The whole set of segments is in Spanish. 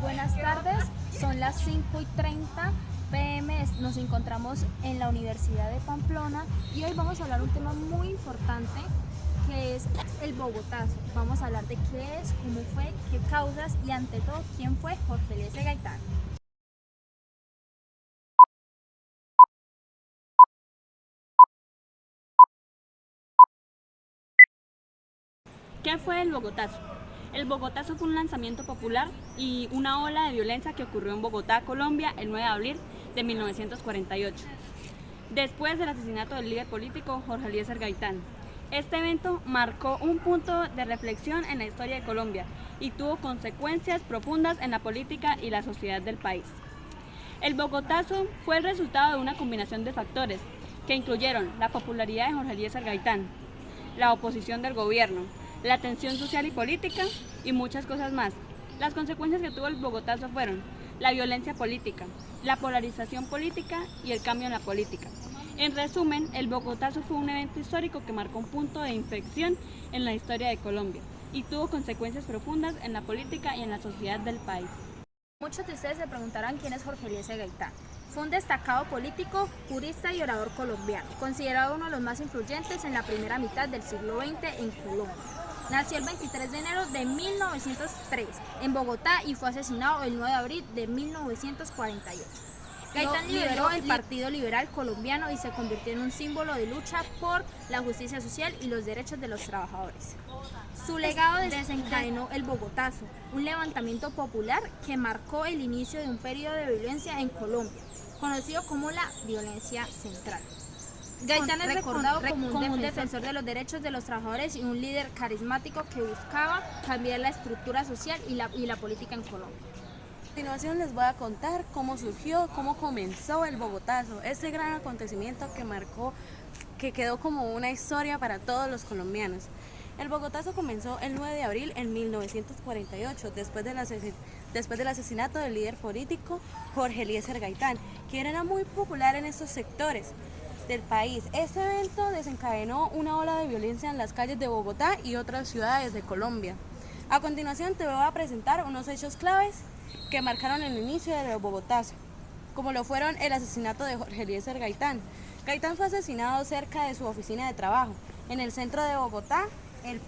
Buenas tardes, son las 5:30 p.m. Nos encontramos en la Universidad de Pamplona y hoy vamos a hablar un tema muy importante que es el Bogotazo. Vamos a hablar de qué es, cómo fue, qué causas y ante todo quién fue Jorge Eliezer Gaitán. ¿Qué fue el Bogotazo? El Bogotazo fue un lanzamiento popular y una ola de violencia que ocurrió en Bogotá, Colombia, el 9 de abril de 1948, después del asesinato del líder político Jorge Eliezer Gaitán. Este evento marcó un punto de reflexión en la historia de Colombia y tuvo consecuencias profundas en la política y la sociedad del país. El Bogotazo fue el resultado de una combinación de factores que incluyeron la popularidad de Jorge Eliezer Gaitán, la oposición del gobierno, la tensión social y política y muchas cosas más. Las consecuencias que tuvo el Bogotazo fueron la violencia política, la polarización política y el cambio en la política. En resumen, el Bogotazo fue un evento histórico que marcó un punto de inflexión en la historia de Colombia y tuvo consecuencias profundas en la política y en la sociedad del país. Muchos de ustedes se preguntarán quién es Jorge Eliezer Gaitán. Fue un destacado político, jurista y orador colombiano, considerado uno de los más influyentes en la primera mitad del siglo XX en Colombia. Nació el 23 de enero de 1903 en Bogotá y fue asesinado el 9 de abril de 1948. Gaitán lideró el Partido Liberal Colombiano y se convirtió en un símbolo de lucha por la justicia social y los derechos de los trabajadores. Su legado desencadenó el Bogotazo, un levantamiento popular que marcó el inicio de un periodo de violencia en Colombia, conocido como la violencia central. Gaitán es recordado como un defensor de los derechos de los trabajadores y un líder carismático que buscaba cambiar la estructura social y la política en Colombia. A continuación les voy a contar cómo surgió, cómo comenzó el Bogotazo, ese gran acontecimiento que marcó, que quedó como una historia para todos los colombianos. El Bogotazo comenzó el 9 de abril en 1948, después del asesinato del líder político Jorge Eliezer Gaitán, quien era muy popular en estos sectores del país. Este evento desencadenó una ola de violencia en las calles de Bogotá y otras ciudades de Colombia. A continuación te voy a presentar unos hechos claves que marcaron el inicio del Bogotazo, como lo fueron el asesinato de Jorge Eliezer Gaitán. Gaitán fue asesinado cerca de su oficina de trabajo, en el centro de Bogotá. El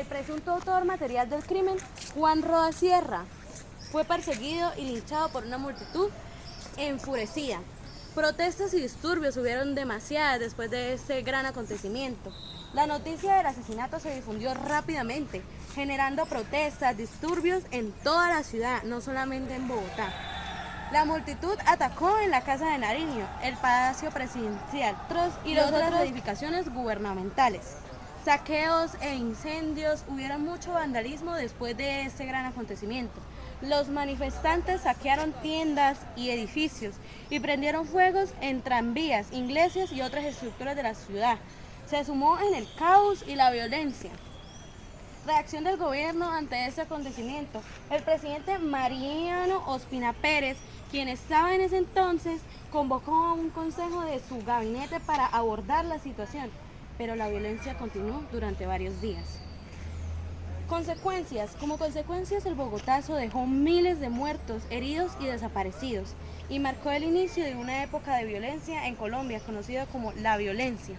presunto autor material del crimen, Juan Roa Sierra, fue perseguido y linchado por una multitud enfurecida. Protestas y disturbios hubieron demasiadas después de este gran acontecimiento. La noticia del asesinato se difundió rápidamente, generando protestas, disturbios en toda la ciudad, no solamente en Bogotá. La multitud atacó en la Casa de Nariño, el Palacio Presidencial y otras edificaciones gubernamentales. Saqueos e incendios, hubieron mucho vandalismo después de este gran acontecimiento. Los manifestantes saquearon tiendas y edificios y prendieron fuegos en tranvías, iglesias y otras estructuras de la ciudad. Se sumó en el caos y la violencia. Reacción del gobierno ante este acontecimiento. El presidente Mariano Ospina Pérez, quien estaba en ese entonces, convocó a un consejo de su gabinete para abordar la situación, pero la violencia continuó durante varios días. Como consecuencias, el Bogotazo dejó miles de muertos, heridos y desaparecidos, y marcó el inicio de una época de violencia en Colombia, conocida como la violencia,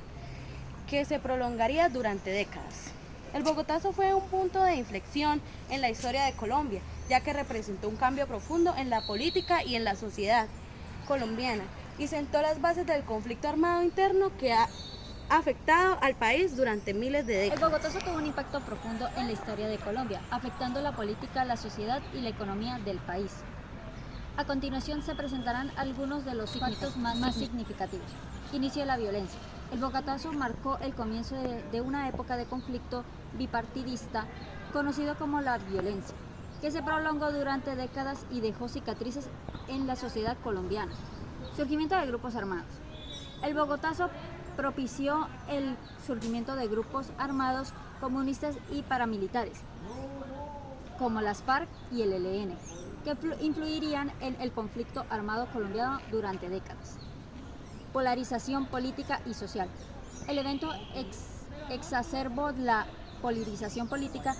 que se prolongaría durante décadas. El Bogotazo fue un punto de inflexión en la historia de Colombia, ya que representó un cambio profundo en la política y en la sociedad colombiana, y sentó las bases del conflicto armado interno que ha afectado al país durante miles de décadas. El Bogotazo tuvo un impacto profundo en la historia de Colombia, afectando la política, la sociedad y la economía del país. A continuación se presentarán algunos de los factos más significativos. Inicio de la violencia. El Bogotazo marcó el comienzo de una época de conflicto bipartidista conocido como la violencia, que se prolongó durante décadas y dejó cicatrices en la sociedad colombiana. Surgimiento de grupos armados. El Bogotazo propició el surgimiento de grupos armados comunistas y paramilitares, como las FARC y el ELN, que influirían en el conflicto armado colombiano durante décadas. Polarización política y social. El evento exacerbó la polarización política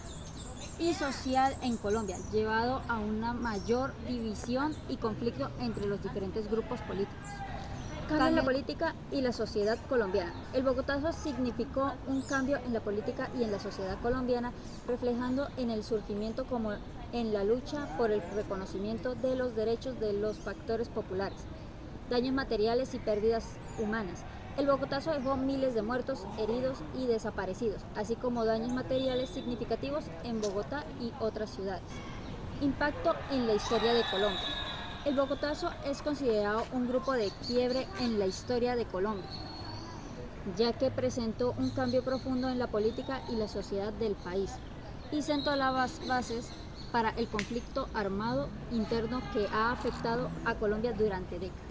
y social en Colombia, llevado a una mayor división y conflicto entre los diferentes grupos políticos. Cambio en la política y la sociedad colombiana. El Bogotazo significó un cambio en la política y en la sociedad colombiana, reflejando en el surgimiento como en la lucha por el reconocimiento de los derechos de los factores populares, daños materiales y pérdidas humanas. El Bogotazo dejó miles de muertos, heridos y desaparecidos, así como daños materiales significativos en Bogotá y otras ciudades. Impacto en la historia de Colombia. El Bogotazo es considerado un grupo de quiebre en la historia de Colombia, ya que presentó un cambio profundo en la política y la sociedad del país y sentó las bases para el conflicto armado interno que ha afectado a Colombia durante décadas.